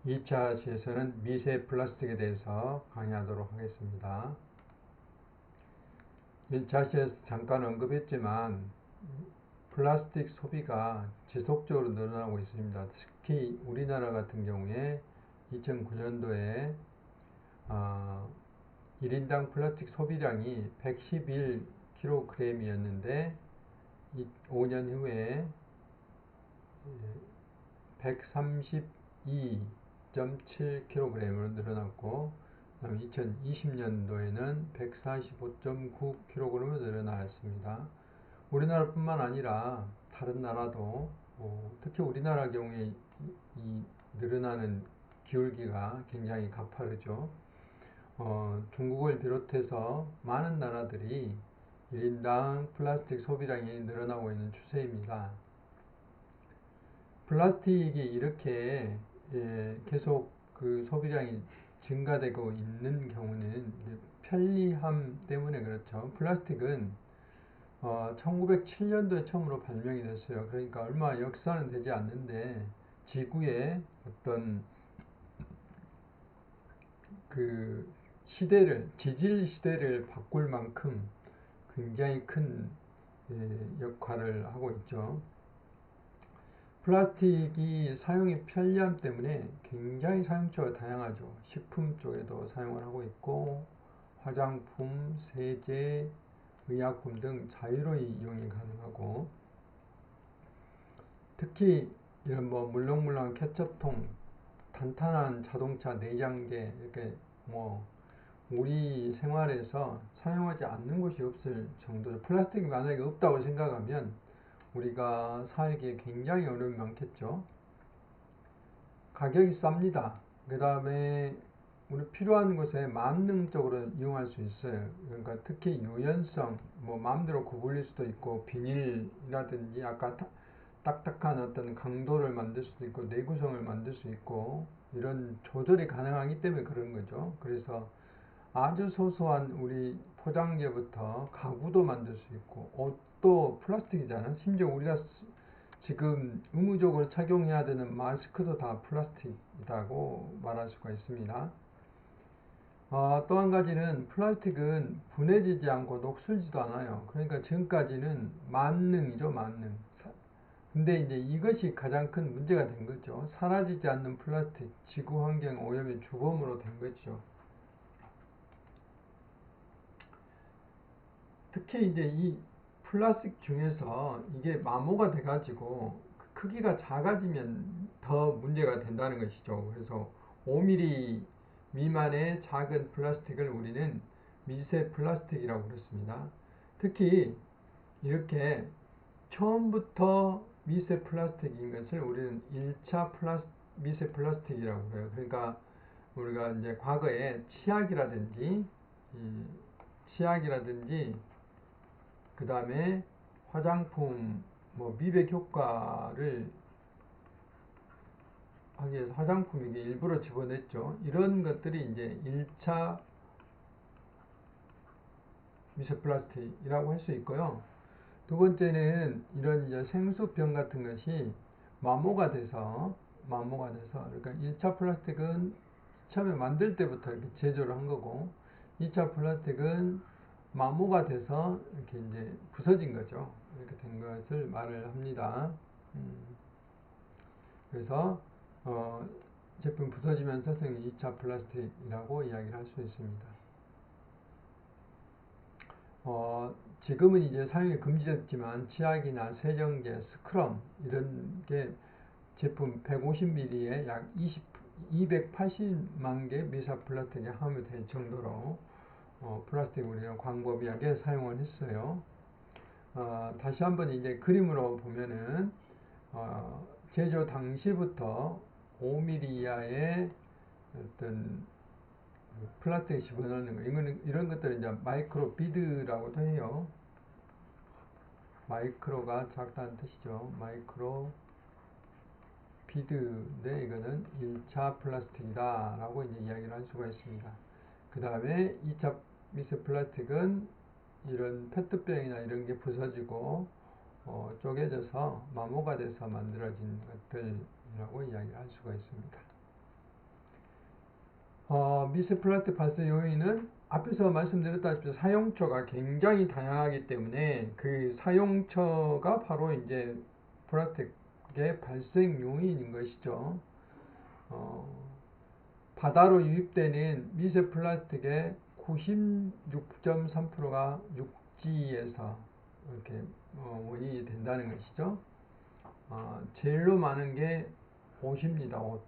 2차 시에서는 미세 플라스틱에 대해서 강의하도록 하겠습니다. 1차 시에서 잠깐 언급했지만 플라스틱 소비가 지속적으로 늘어나고 있습니다. 특히 우리나라 같은 경우에 2009년도에 1인당 플라스틱 소비량이 111kg이었는데 5년 후에 132.7kg으로 늘어났고 2020년도에는 145.9kg으로 늘어났습니다. 우리나라뿐만 아니라 다른 나라도 특히 우리나라 경우에 이 늘어나는 기울기가 굉장히 가파르죠. 중국을 비롯해서 많은 나라들이 1인당 플라스틱 소비량이 늘어나고 있는 추세입니다. 플라스틱이 이렇게 계속 그 소비량이 증가되고 있는 경우는 편리함 때문에 그렇죠. 플라스틱은 1907년도에 처음으로 발명이 됐어요. 그러니까 얼마 역사는 되지 않는데 지구의 어떤 그 시대를, 지질 시대를 바꿀 만큼 굉장히 큰 역할을 하고 있죠. 플라스틱이 사용의 편리함 때문에 굉장히 사용처가 다양하죠. 식품 쪽에도 사용을 하고 있고 화장품, 세제, 의약품 등 자유로이 이용이 가능하고 특히 이런 뭐 물렁물렁한 케첩통, 탄탄한 자동차 내장재 이렇게 뭐 우리 생활에서 사용하지 않는 곳이 없을 정도로 플라스틱이 만약에 없다고 생각하면 우리가 살기에 굉장히 어려움이 많겠죠. 가격이 쌉니다. 그 다음에 우리 필요한 곳에 만능적으로 이용할 수 있어요. 그러니까 특히 유연성, 뭐 마음대로 구불릴 수도 있고 비닐이라든지 아까 딱딱한 어떤 강도를 만들 수도 있고 내구성을 만들 수 있고 이런 조절이 가능하기 때문에 그런 거죠. 그래서 아주 소소한 우리 포장재부터 가구도 만들 수 있고 옷도 플라스틱이잖아요. 심지어 우리가 지금 의무적으로 착용해야 되는 마스크도 다 플라스틱이라고 말할 수가 있습니다. 또 한 가지는 플라스틱은 분해지지 않고 녹슬지도 않아요. 그러니까 지금까지는 만능이죠, 만능. 근데 이제 이것이 가장 큰 문제가 된 거죠. 사라지지 않는 플라스틱, 지구 환경 오염의 주범으로 된 거죠. 특히 이제 이 플라스틱 중에서 이게 마모가 돼가지고 크기가 작아지면 더 문제가 된다는 것이죠. 그래서 5mm 미만의 작은 플라스틱을 우리는 미세 플라스틱이라고 그랬습니다. 특히 이렇게 처음부터 미세 플라스틱인 것을 우리는 1차 미세 플라스틱이라고 그래요. 그러니까 우리가 이제 과거에 치약이라든지 그 다음에 화장품, 뭐 미백 효과를 하기 위해서 화장품에게 일부러 집어냈죠. 이런 것들이 이제 1차 미세플라스틱이라고 할 수 있고요. 두 번째는 이런 이제 생수병 같은 것이 마모가 돼서 그러니까 1차 플라스틱은 처음에 만들 때부터 이렇게 제조를 한 거고 2차 플라스틱은 마모가 돼서 이렇게 이제 부서진 거죠. 이렇게 된 것을 말을 합니다. 그래서 제품 부서지면서 생긴 2차 플라스틱이라고 이야기를 할 수 있습니다. 지금은 이제 사용이 금지됐지만 치약이나 세정제, 스크럼 이런 게 제품 150ml에 약 280만 개 미세 플라스틱이 함유될 정도로 플라스틱 우리는 광범위하게 사용을 했어요. 다시 한번 이제 그림으로 보면은 제조 당시부터 5mm 이하의 어떤 플라스틱 집어넣는 거 이런 것들을 이제 마이크로 비드라고도 해요. 마이크로가 작다는 뜻이죠. 마이크로 비드인데 이거는 1차 플라스틱이다 라고 이제 이야기를 할 수가 있습니다. 그 다음에 2차 미세 플라스틱은 이런 페트병이나 이런 게 부서지고 쪼개져서 마모가 돼서 만들어진 것들이라고 이야기를 할 수가 있습니다. 미세 플라스틱 발생 요인은 앞에서 말씀드렸다시피 사용처가 굉장히 다양하기 때문에 그 사용처가 바로 이제 플라스틱의 발생 요인인 것이죠. 바다로 유입되는 미세 플라스틱의 96.3%가 육지에서 이렇게 원인이 된다는 것이죠. 제일로 많은 게 옷입니다. 옷.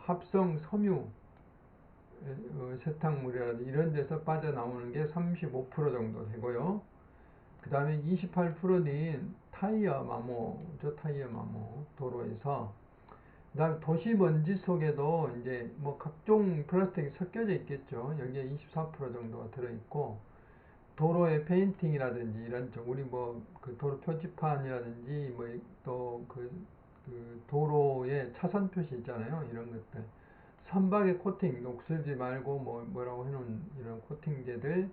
합성 섬유 세탁물이라든지 이런 데서 빠져나오는 게 35% 정도 되고요. 그 다음에 28%는 타이어 마모죠. 타이어 마모 도로에서. 그 다음에 도시 먼지 속에도 이제 뭐 각종 플라스틱이 섞여져 있겠죠. 여기에 24% 정도가 들어있고, 도로의 페인팅이라든지 이런 쪽, 우리 뭐 그 도로 표지판이라든지 뭐 또 그 도로에 차선 표시 있잖아요. 이런 것들. 선박의 코팅, 녹슬지 말고 뭐라고 해놓은 이런 코팅제들,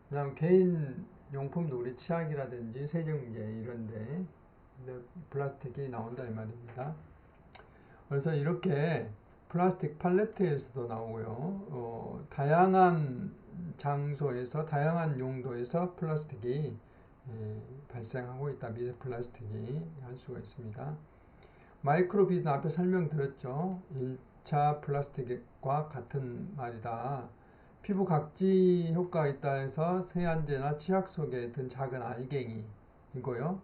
그 다음 개인 용품도 우리 치약이라든지 세정제 이런데 플라스틱이 나온다 이 말입니다. 그래서 이렇게 플라스틱 팔레트에서도 나오고요. 다양한 장소에서 다양한 용도에서 플라스틱이 발생하고 있다. 미세 플라스틱이 할 수가 있습니다. 마이크로비드 앞에 설명드렸죠. 1차 플라스틱과 같은 말이다. 피부 각지 효과가 있다 해서 세안제나 치약 속에 든 작은 알갱이이고요.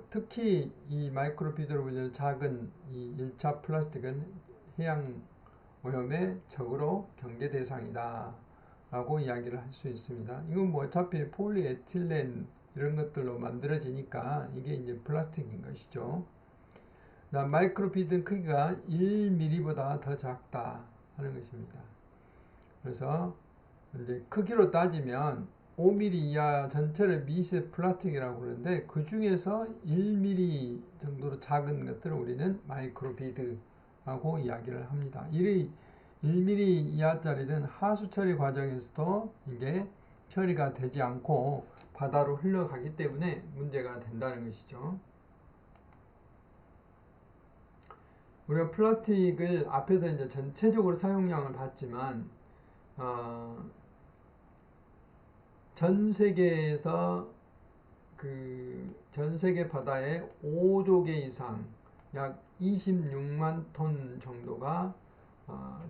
특히 이 마이크로비드로 불리는 작은 이 1차 플라스틱은 해양 오염의 적으로 경계 대상이다 라고 이야기를 할 수 있습니다. 이건 뭐 어차피 폴리에틸렌 이런 것들로 만들어지니까 이게 이제 플라스틱인 것이죠. 마이크로비드 크기가 1mm보다 더 작다 하는 것입니다. 그래서 이제 크기로 따지면 5mm 이하 전체를 미세 플라스틱이라고 그러는데 그 중에서 1mm 정도로 작은 것들을 우리는 마이크로비드라고 이야기를 합니다. 1mm 이하짜리는 하수 처리 과정에서도 이게 처리가 되지 않고 바다로 흘러가기 때문에 문제가 된다는 것이죠. 우리가 플라스틱을 앞에서 이제 전체적으로 사용량을 봤지만 전 세계에서 전 세계 바다에 5조 개 이상 약 26만 톤 정도가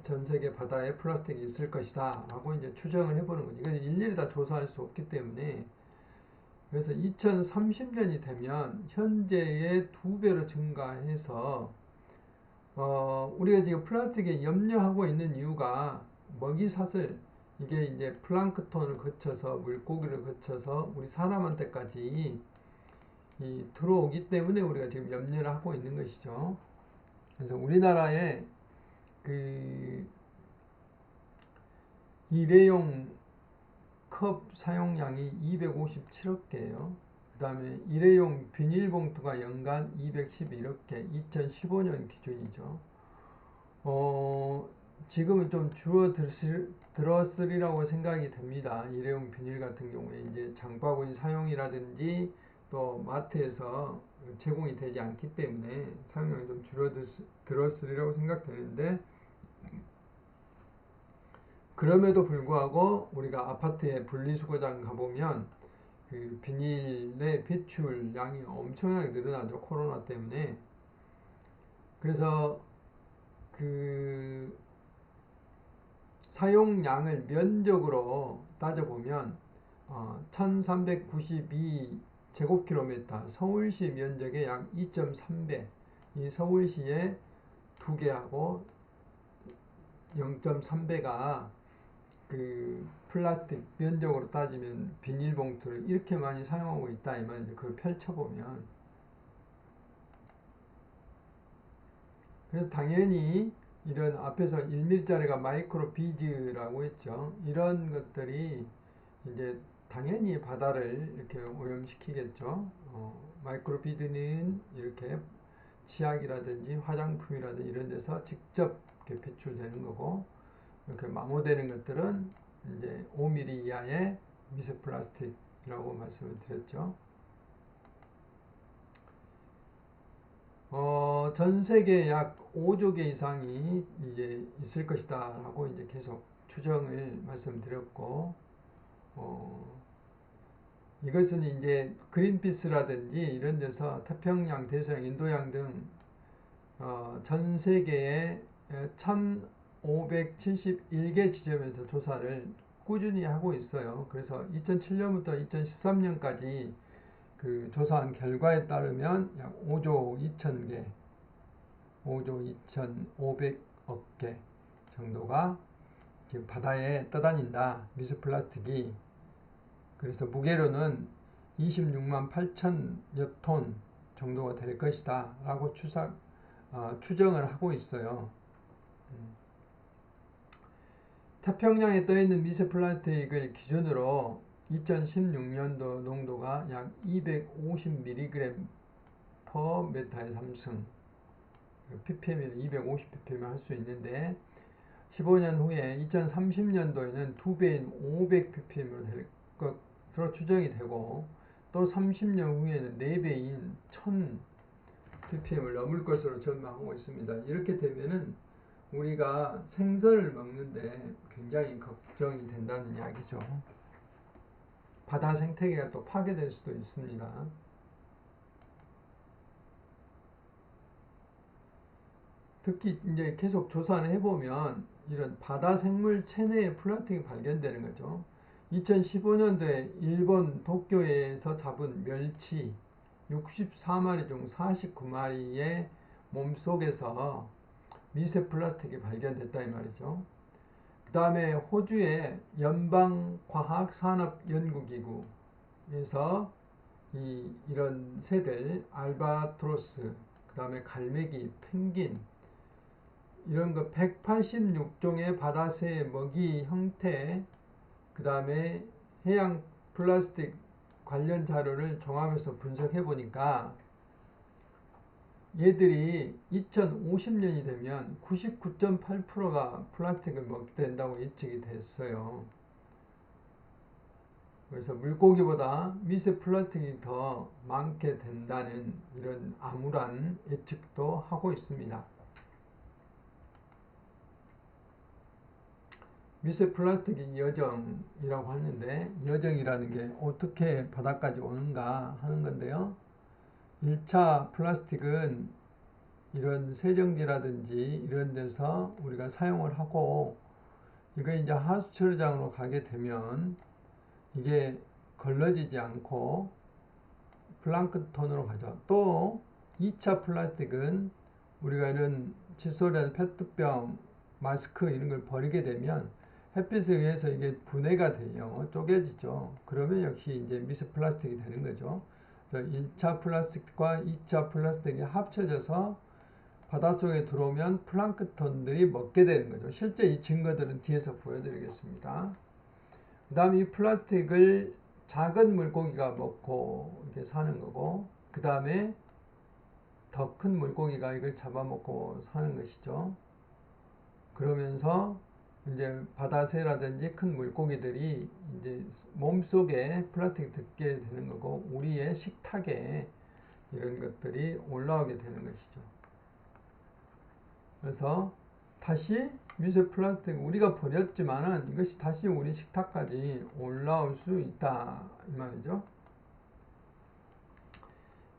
전 세계 바다에 플라스틱이 있을 것이다 라고 이제 추정을 해보는 거죠. 이건 일일이 다 조사할 수 없기 때문에. 그래서 2030년이 되면 현재의 2배로 증가해서 우리가 지금 플라스틱에 염려하고 있는 이유가 먹이사슬, 이게 이제 플랑크톤을 거쳐서 물고기를 거쳐서 우리 사람한테까지 들어오기 때문에 우리가 지금 염려를 하고 있는 것이죠. 그래서 우리나라에 일회용 컵 사용량이 257억 개예요. 그 다음에 일회용 비닐봉투가 연간 211억 개, 2015년 기준이죠. 지금은 좀 줄어들었으리라고 생각이 됩니다. 일회용 비닐 같은 경우에 이제 장바구니 사용이라든지 또 마트에서 제공이 되지 않기 때문에 사용량이 좀 줄어들었으리라고 생각되는데, 그럼에도 불구하고 우리가 아파트에 분리수거장 가보면 그 비닐의 배출량이 엄청나게 늘어나죠. 코로나 때문에. 그래서 사용량을 면적으로 따져보면 1392 제곱킬로미터, 서울시 면적의 약 2.3배, 이 서울시의 2개하고 0.3배가 플라스틱 면적으로 따지면 비닐봉투를 이렇게 많이 사용하고 있다 이 말이죠. 그걸 펼쳐보면. 그래서 당연히 이런 앞에서 1mm짜리가 마이크로 비즈라고 했죠. 이런 것들이 이제 당연히 바다를 이렇게 오염시키겠죠. 마이크로 비드는 이렇게 치약이라든지 화장품이라든지 이런 데서 직접 이렇게 배출되는 거고, 이렇게 마모되는 것들은 이제 5mm 이하의 미세 플라스틱이라고 말씀을 드렸죠. 전 세계에 약 5조 개 이상이 이제 있을 것이다 하고 이제 계속 추정을 말씀드렸고, 이것은 이제 그린피스라든지 이런 데서 태평양, 대서양, 인도양 등 전 세계에 1571개 지점에서 조사를 꾸준히 하고 있어요. 그래서 2007년부터 2013년까지 그 조사한 결과에 따르면 약 5조 2천 개, 5조 2,500억 개 정도가 지금 바다에 떠다닌다. 미세 플라스틱이. 그래서 무게로는 26만 8천여 톤 정도가 될 것이다 라고 추정을 하고 있어요. 태평양에 떠있는 미세 플라스틱을 기준으로 2016년도 농도가 약 250mg per 메타의 삼승, ppm이면 250ppm 할 수 있는데, 15년 후에 2030년도에는 2배인 500ppm으로 될 것으로 추정이 되고, 또 30년 후에는 4배인 1000ppm을 넘을 것으로 전망하고 있습니다. 이렇게 되면은 우리가 생선을 먹는데 굉장히 걱정이 된다는 이야기죠. 바다 생태계가 또 파괴될 수도 있습니다. 특히 이제 계속 조사를 해보면 이런 바다 생물 체내에 플라스틱이 발견되는 거죠. 2015년도에 일본 도쿄에서 잡은 멸치 64마리 중 49마리의 몸속에서 미세 플라스틱이 발견됐다 이 말이죠. 그 다음에 호주의 연방과학산업연구기구에서 이런 새들, 알바트로스, 그 다음에 갈매기, 펭귄, 이런 거 186종의 바다새의 먹이 형태, 그 다음에 해양 플라스틱 관련 자료를 종합해서 분석해 보니까 얘들이 2050년이 되면 99.8%가 플라스틱을 먹게 된다고 예측이 됐어요. 그래서 물고기보다 미세 플라스틱이 더 많게 된다는 이런 암울한 예측도 하고 있습니다. 미세 플라스틱이 여정이라고 하는데, 여정이라는 게 어떻게 바다까지 오는가 하는 건데요. 1차 플라스틱은 이런 세정지라든지 이런 데서 우리가 사용을 하고, 이거 이제 하수 처리장으로 가게 되면 이게 걸러지지 않고 플랑크톤으로 가죠. 또 2차 플라스틱은 우리가 이런 칫솔이나 페트병, 마스크 이런 걸 버리게 되면 햇빛에 의해서 이게 분해가 돼요. 쪼개지죠. 그러면 역시 이제 미세 플라스틱이 되는 거죠. 1차 플라스틱과 2차 플라스틱이 합쳐져서 바닷속에 들어오면 플랑크톤들이 먹게 되는 거죠. 실제 이 증거들은 뒤에서 보여드리겠습니다. 그 다음에 이 플라스틱을 작은 물고기가 먹고 이렇게 사는 거고, 그 다음에 더 큰 물고기가 이걸 잡아먹고 사는 것이죠. 그러면서 이제 바다새라든지 큰 물고기들이 이제 몸속에 플라스틱이 듣게 되는 거고, 우리의 식탁에 이런 것들이 올라오게 되는 것이죠. 그래서 다시 미세 플라스틱 우리가 버렸지만은 이것이 다시 우리 식탁까지 올라올 수 있다 이 말이죠.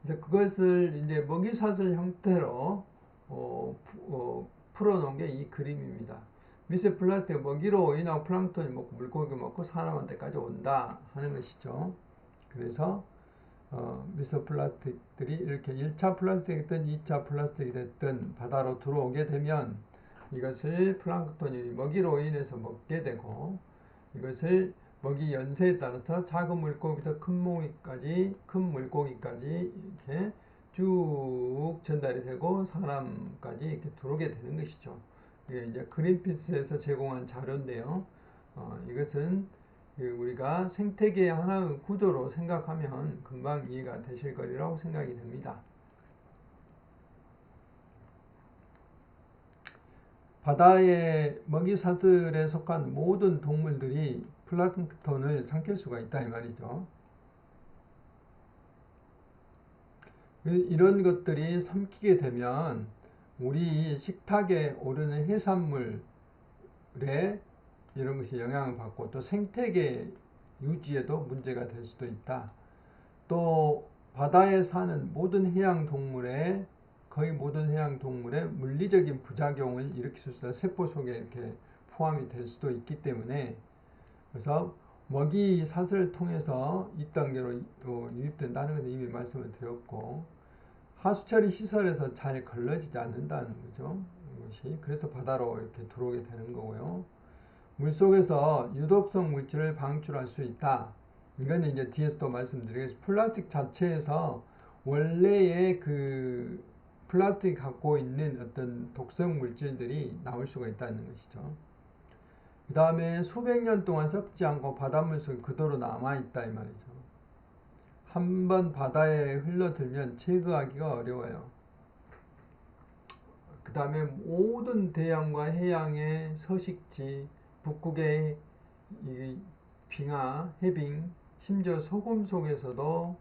이제 그것을 이제 먹이사슬 형태로 풀어놓은 게 이 그림입니다. 미세 플라스틱 먹이로 인하고 플랑크톤이 먹고 물고기 먹고 사람한테까지 온다 하는 것이죠. 그래서 미세 플라스틱들이 이렇게 1차 플라스틱이든 2차 플라스틱이 됐든 바다로 들어오게 되면 이것을 플랑크톤이 먹이로 인해서 먹게 되고, 이것을 먹이 연세에 따라서 작은 물고기부터 큰 물고기까지 이렇게 쭉 전달이 되고 사람까지 이렇게 들어오게 되는 것이죠. 이게 이제 그린피스에서 제공한 자료인데요. 이것은 우리가 생태계의 하나의 구조로 생각하면 금방 이해가 되실 거리라고 생각이 됩니다. 바다의 먹이사슬에 속한 모든 동물들이 플랑크톤을 삼킬 수가 있다 이 말이죠. 이런 것들이 삼키게 되면 우리 식탁에 오르는 해산물에 이런 것이 영향을 받고 또 생태계 유지에도 문제가 될 수도 있다. 또 바다에 사는 모든 해양 동물의 거의 모든 해양 동물의 물리적인 부작용을 일으킬 수 있다. 세포 속에 이렇게 포함이 될 수도 있기 때문에 그래서 먹이 사슬을 통해서 이 단계로 유입된다는 것을 이미 말씀을 드렸고 하수처리 시설에서 잘 걸러지지 않는다는 거죠. 이것이 그래서 바다로 이렇게 들어오게 되는 거고요. 물속에서 유독성 물질을 방출할 수 있다. 이거는 이제 뒤에서 또 말씀드리겠습니다. 플라스틱 자체에서 원래의 그 플라스틱이 갖고 있는 어떤 독성 물질들이 나올 수가 있다는 것이죠. 그 다음에 수백 년 동안 썩지 않고 바닷물 속에 그대로 남아있다 이 말이죠. 한번 바다에 흘러들면 제거하기가 어려워요. 그 다음에 모든 대양과 해양의 서식지, 북극의 이 빙하, 해빙, 심지어 소금 속에서도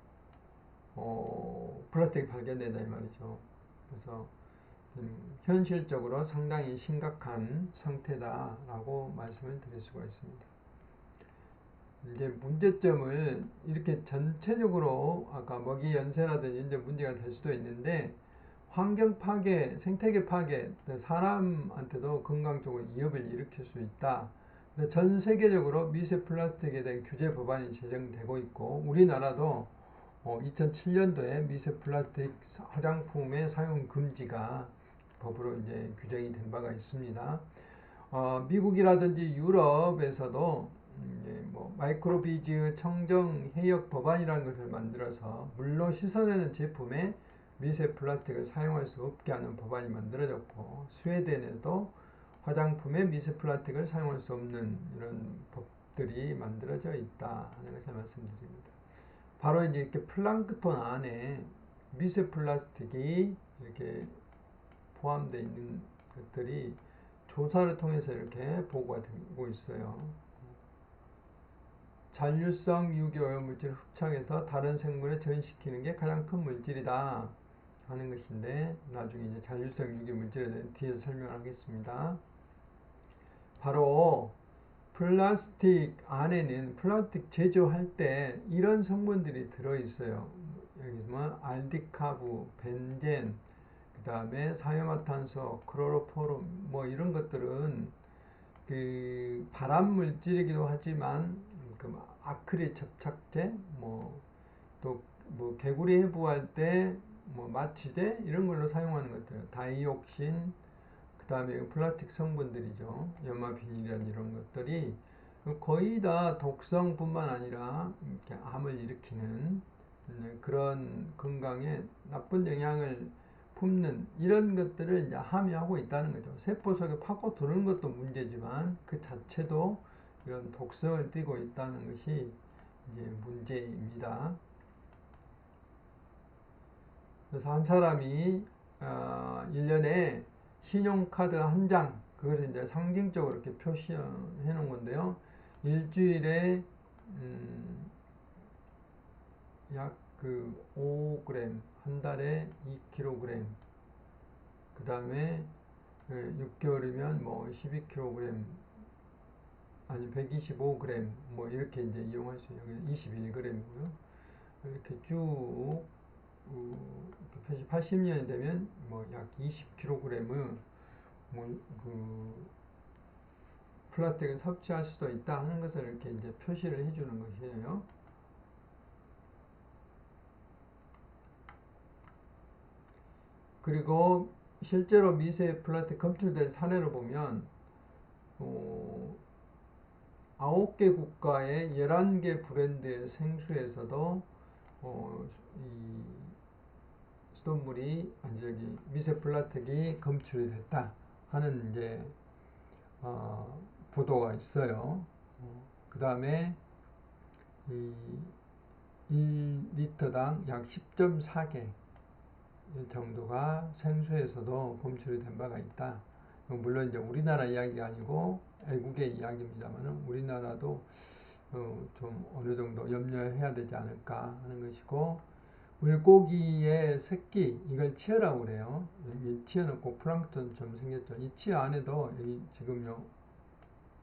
플라스틱이 발견된다 이 말이죠. 그래서 현실적으로 상당히 심각한 상태다라고 말씀을 드릴 수가 있습니다. 이제 문제점을 이렇게 전체적으로 아까 먹이 연쇄라든지 이제 문제가 될 수도 있는데 환경 파괴, 생태계 파괴, 사람한테도 건강적으로 위협을 일으킬 수 있다. 전 세계적으로 미세 플라스틱에 대한 규제 법안이 제정되고 있고 우리나라도 2007년도에 미세 플라스틱 화장품의 사용 금지가 법으로 이제 규정이 된 바가 있습니다. 미국이라든지 유럽에서도 뭐 마이크로비즈 청정 해역 법안이라는 것을 만들어서 물로 씻어내는 제품에 미세 플라스틱을 사용할 수 없게 하는 법안이 만들어졌고 스웨덴에도 화장품에 미세 플라스틱을 사용할 수 없는 이런 법들이 만들어져 있다 하는 것을 말씀드립니다. 바로 이제 이렇게 플랑크톤 안에 미세 플라스틱이 이렇게 포함되어 있는 것들이 조사를 통해서 이렇게 보고가 되고 있어요. 잔류성 유기오염물질을 흡착해서 다른 생물에 전시키는 게 가장 큰 물질이다 하는 것인데 나중에 이제 잔류성 유기물질에 대해 뒤에서 설명하겠습니다. 바로 플라스틱 안에는 플라스틱 제조할 때 이런 성분들이 들어있어요. 여기 보면 알디카브, 벤젠, 그 다음에 사이화탄소, 클로로포름 뭐 이런 것들은 그 발암 물질이기도 하지만 그 아크릴 접착제, 뭐 또 뭐 개구리 해부할 때 뭐 마취제 이런 걸로 사용하는 것들, 다이옥신, 그 다음에 플라스틱 성분들이죠. 염화비닐이란 이런 것들이 거의 다 독성뿐만 아니라 이렇게 암을 일으키는 그런 건강에 나쁜 영향을 품는 이런 것들을 이제 함유하고 있다는 거죠. 세포 속에 파고 드는 것도 문제지만 그 자체도 이런 독성을 띠고 있다는 것이 이제 문제입니다. 그래서 한 사람이 1년에 신용카드 한 장, 그것을 이제 상징적으로 이렇게 표시해 놓은 건데요. 일주일에 약 그 5g, 한 달에 2kg, 그 다음에 6개월이면 뭐 12kg, 아니 125g, 뭐 이렇게 이제 이용할 수 있는 21g이고요. 이렇게 쭉 80년이 되면 뭐 약 20kg을 그 플라스틱을 섭취할 수도 있다 하는 것을 이렇게 이제 표시를 해주는 것이에요. 그리고 실제로 미세 플라스틱 검출된 사례를 보면 9개 국가의 11개 브랜드의 생수에서도 이 수돗물이 미세 플라스틱이 검출이 됐다 하는 이제 보도가 있어요. 그 다음에 이 1리터당 약 10.4개 정도가 생수에서도 검출이 된 바가 있다. 물론 이제 우리나라 이야기가 아니고 외국의 이야기입니다만 우리나라도 좀 어느 정도 염려해야 되지 않을까 하는 것이고 물고기의 새끼, 이걸 치어라고 그래요. 여기 치어는 꼭 플랑크톤처럼 생겼죠. 이 치어 안에도 여기 지금요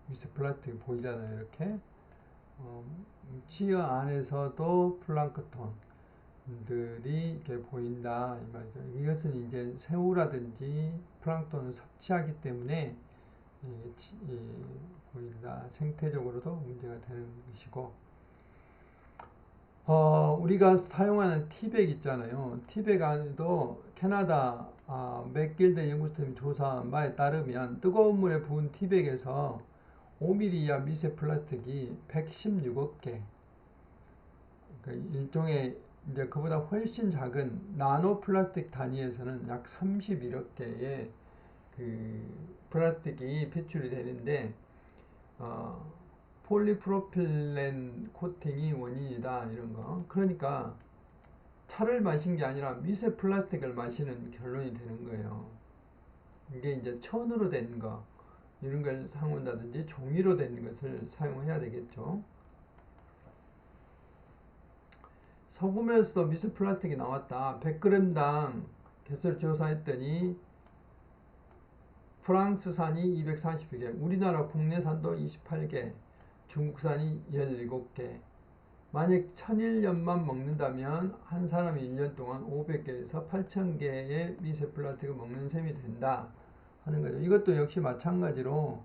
미세 플라스틱이 보이잖아요. 이렇게 어, 치어 안에서도 플랑크톤들이 이렇게 보인다 이 말이죠. 이것은 이제 새우라든지 플랑크톤을 섭취하기 때문에 보인다. 생태적으로도 문제가 되는 것이고, 우리가 사용하는 티백 있잖아요. 티백 안에도 캐나다 맥길드 연구팀 조사한 바에 따르면 뜨거운 물에 부은 티백에서 5mm 이하 미세 플라스틱이 116억 개, 그러니까 일종의 이제 그보다 훨씬 작은 나노 플라스틱 단위에서는 약 31억 개의 그 플라스틱이 배출이 되는데, 폴리프로필렌 코팅이 원인이다 이런 거. 그러니까 차를 마신 게 아니라 미세 플라스틱을 마시는 결론이 되는 거예요. 이게 이제 천으로 된 거, 이런 걸 사용한다든지 종이로 된 것을 사용해야 되겠죠. 소금에서도 미세 플라스틱이 나왔다. 100g당 개설 조사했더니 프랑스산이 242개, 우리나라 국내산도 28개, 중국산이 17개. 만약 1001년만 먹는다면 한 사람이 1년 동안 500개에서 8000개의 미세 플라스틱을 먹는 셈이 된다 하는 거죠. 이것도 역시 마찬가지로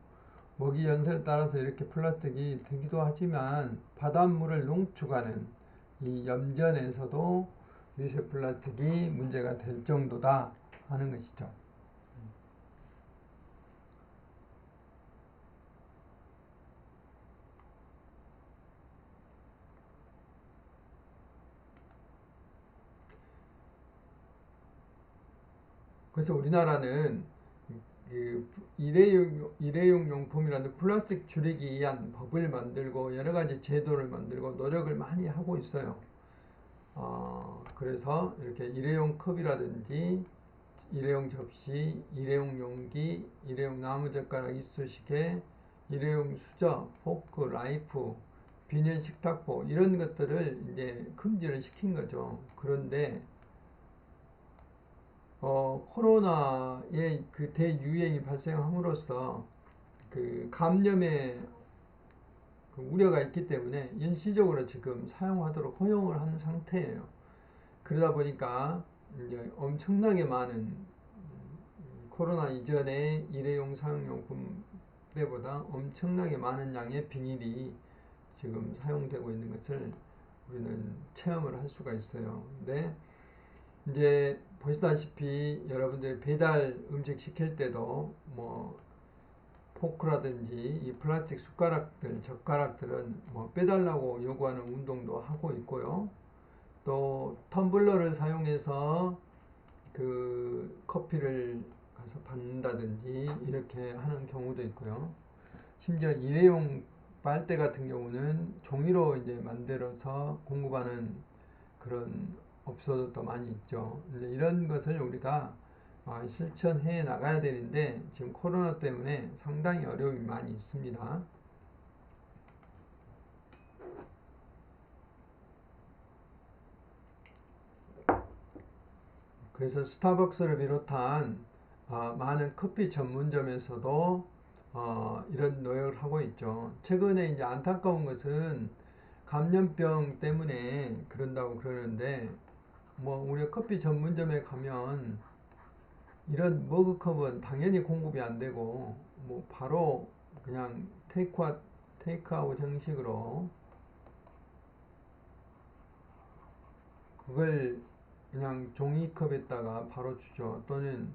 먹이 연세에 따라서 이렇게 플라스틱이 되기도 하지만 바닷물을 농축하는 이 염전에서도 미세 플라스틱이 문제가 될 정도다 하는 것이죠. 그래서 우리나라는 그 일회용 용품이라는 플라스틱 줄이기 위한 법을 만들고 여러 가지 제도를 만들고 노력을 많이 하고 있어요. 그래서 이렇게 일회용 컵이라든지 일회용 접시, 일회용 용기, 일회용 나무젓가락 이쑤시개, 일회용 수저, 포크, 라이프, 비닐 식탁보 이런 것들을 이제 금지를 시킨 거죠. 그런데 코로나의 그 대유행이 발생함으로써 그 감염의 그 우려가 있기 때문에 일시적으로 지금 사용하도록 허용을 하는 상태예요. 그러다 보니까 이제 엄청나게 많은 코로나 이전의 일회용 사용용품 때보다 엄청나게 많은 양의 비닐이 지금 사용되고 있는 것을 우리는 체험을 할 수가 있어요. 근데 이제 보시다시피 여러분들 배달 음식 시킬 때도 뭐 포크라든지 이 플라스틱 숟가락들, 젓가락들은 뭐 빼달라고 요구하는 운동도 하고 있고요. 또 텀블러를 사용해서 그 커피를 가서 받는다든지 이렇게 하는 경우도 있고요. 심지어 일회용 빨대 같은 경우는 종이로 이제 만들어서 공급하는 그런 업소도 많이 있죠. 이런 것을 우리가 실천해 나가야 되는데 지금 코로나 때문에 상당히 어려움이 많이 있습니다. 그래서 스타벅스를 비롯한 많은 커피 전문점에서도 이런 노력을 하고 있죠. 최근에 이제 안타까운 것은 감염병 때문에 그런다고 그러는데 뭐 우리 커피 전문점에 가면 이런 머그컵은 당연히 공급이 안 되고 뭐 바로 그냥 테이크아웃 형식으로 그걸 그냥 종이컵에다가 바로 주죠. 또는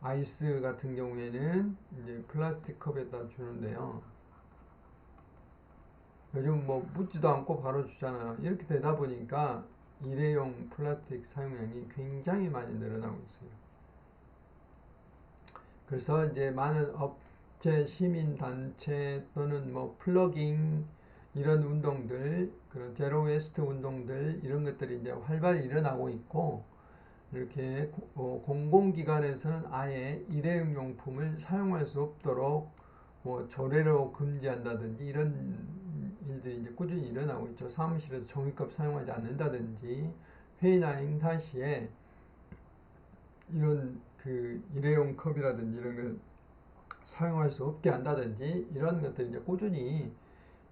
아이스 같은 경우에는 이제 플라스틱 컵에다 주는데요. 요즘 뭐 묻지도 않고 바로 주잖아요. 이렇게 되다 보니까 일회용 플라스틱 사용량이 굉장히 많이 늘어나고 있어요. 그래서 이제 많은 업체, 시민단체 또는 뭐 플러깅 이런 운동들, 그런 제로 웨스트 운동들 이런 것들이 이제 활발히 일어나고 있고 이렇게 공공기관에서는 아예 일회용 용품을 사용할 수 없도록 뭐 조례로 금지한다든지 이런 일들이 이제 꾸준히 일어나고 있죠. 사무실에서 종이컵 사용하지 않는다든지, 회의나 행사 시에 이런 그 일회용 컵이라든지 이런 걸 사용할 수 없게 한다든지, 이런 것들이 이제 꾸준히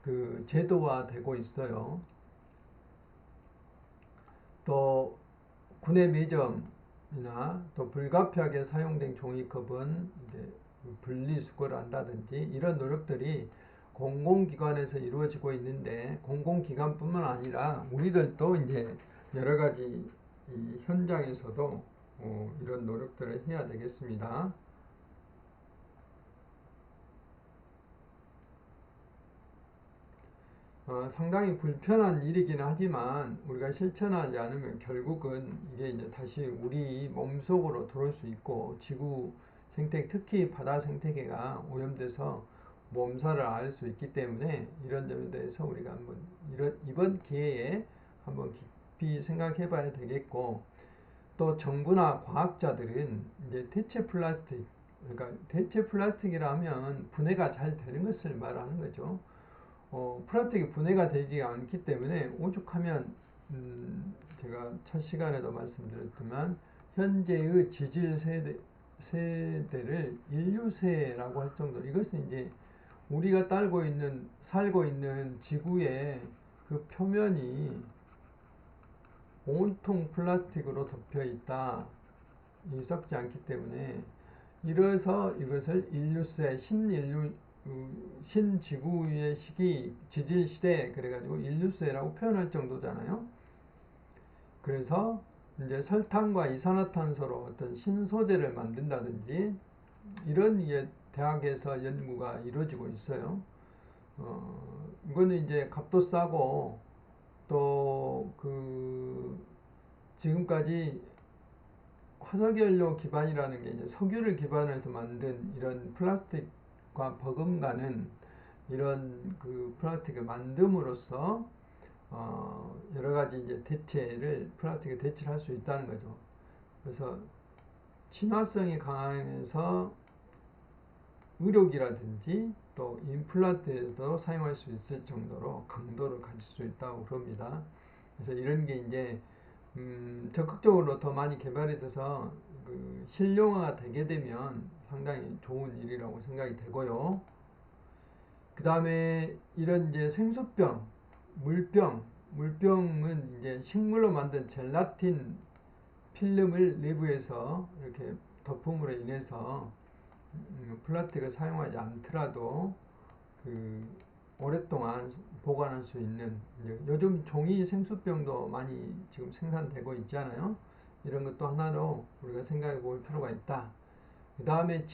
그 제도화되고 있어요. 또 구내 매점이나 또 불가피하게 사용된 종이컵은 이제 분리수거를 한다든지, 이런 노력들이 공공기관에서 이루어지고 있는데, 공공기관뿐만 아니라 우리들도 이제 여러 가지 이 현장에서도 이런 노력들을 해야 되겠습니다. 상당히 불편한 일이긴 하지만 우리가 실천하지 않으면 결국은 이게 이제 다시 우리 몸속으로 들어올 수 있고, 지구 생태, 특히 바다 생태계가 오염돼서 몸살을 앓을 수 있기 때문에, 이런 점에 대해서 우리가 한번 이번 기회에 한번 깊이 생각해 봐야 되겠고, 또 정부나 과학자들은 이제 대체 플라스틱, 그러니까 대체 플라스틱이라면 분해가 잘 되는 것을 말하는 거죠. 플라스틱이 분해가 되지 않기 때문에 오죽하면, 제가 첫 시간에도 말씀드렸지만 현재의 지질 세대를 인류세라고 할 정도로, 이것은 이제 우리가 살고 있는 지구의 그 표면이 온통 플라스틱으로 덮여 있다. 썩지 않기 때문에, 이래서 이것을 인류세, 신지구의 시기, 지질시대, 그래가지고 인류세라고 표현할 정도잖아요. 그래서 이제 설탕과 이산화탄소로 어떤 신소재를 만든다든지, 이런 대학에서 연구가 이루어지고 있어요. 이거는 이제 값도 싸고, 또 지금까지 화석연료 기반이라는 게 이제 석유를 기반으로 해서 만든 이런 플라스틱과 버금가는 이런 그 플라스틱을 만듦으로써 여러 가지 이제 플라스틱에 대체를 할 수 있다는 거죠. 그래서 친화성이 강해서 의료기라든지 또 임플란트에도 사용할 수 있을 정도로 강도를 가질 수 있다고 그럽니다. 그래서 이런 게 이제 적극적으로 더 많이 개발이 돼서 그 실용화가 되게 되면 상당히 좋은 일이라고 생각이 되고요. 그 다음에 이런 이제 생수병, 물병은 이제 식물로 만든 젤라틴 필름을 내부에서 이렇게 덮음으로 인해서 플라스틱을 사용하지 않더라도 그 오랫동안 보관할 수 있는, 요즘 종이 생수병도 많이 지금 생산되고 있잖아요. 이런 것도 하나로 우리가 생각해 볼 필요가 있다. 그 다음에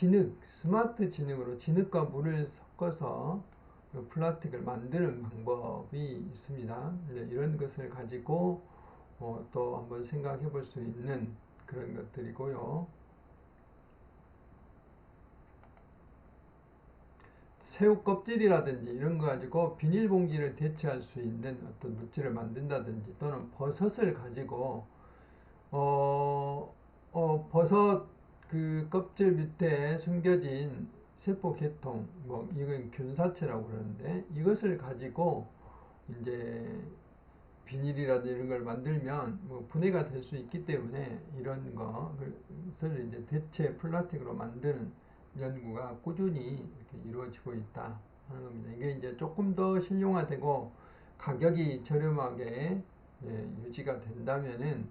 스마트 진흙과 물을 섞어서 플라스틱을 만드는 방법이 있습니다. 이런 것을 가지고 또 한번 생각해 볼 수 있는 그런 것들이고요. 새우 껍질이라든지 이런 거 가지고 비닐봉지를 대체할 수 있는 어떤 물질을 만든다든지, 또는 버섯을 가지고 버섯 그 껍질 밑에 숨겨진 세포 계통, 뭐 이건 균사체라고 그러는데, 이것을 가지고 이제 비닐이라든지 이런 걸 만들면 뭐 분해가 될 수 있기 때문에, 이런 것을 이제 대체 플라스틱으로 만드는 연구가 꾸준히 이렇게 이루어지고 있다 하는 겁니다. 이게 이제 조금 더 실용화되고 가격이 저렴하게 유지가 된다면은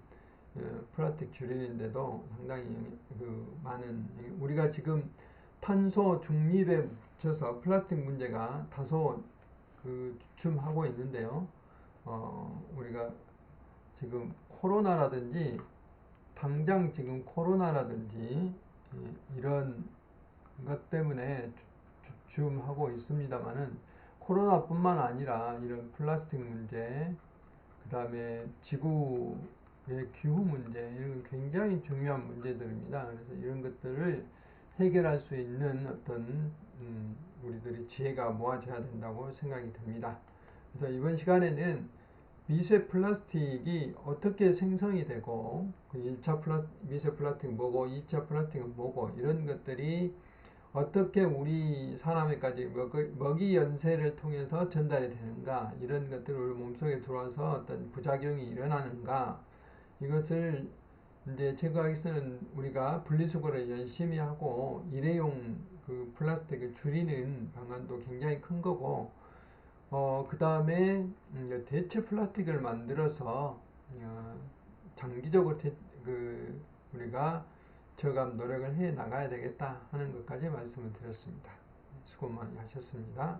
플라스틱 줄이는데도 상당히 많은, 우리가 지금 탄소 중립에 묻혀서 플라스틱 문제가 다소 주춤하고 있는데요. 우리가 지금 당장 지금 코로나라든지 이런 것 때문에 주춤하고 있습니다만은, 코로나뿐만 아니라 이런 플라스틱 문제, 그 다음에 지구의 기후 문제, 이런 굉장히 중요한 문제들입니다. 그래서 이런 것들을 해결할 수 있는 어떤 우리들의 지혜가 모아져야 된다고 생각이 듭니다. 그래서 이번 시간에는 미세 플라스틱이 어떻게 생성이 되고, 그 1차 미세 플라스틱 뭐고 2차 플라스틱은 뭐고, 이런 것들이 어떻게 우리 사람에까지 먹이 연쇄를 통해서 전달이 되는가, 이런 것들이 우리 몸속에 들어와서 어떤 부작용이 일어나는가, 이것을 이제 제거하기 위해서는 우리가 분리수거를 열심히 하고 일회용 그 플라스틱을 줄이는 방안도 굉장히 큰 거고, 그 다음에 대체 플라스틱을 만들어서 장기적으로 우리가 저감 노력을 해 나가야 되겠다 하는 것까지 말씀을 드렸습니다. 수고 많이 하셨습니다.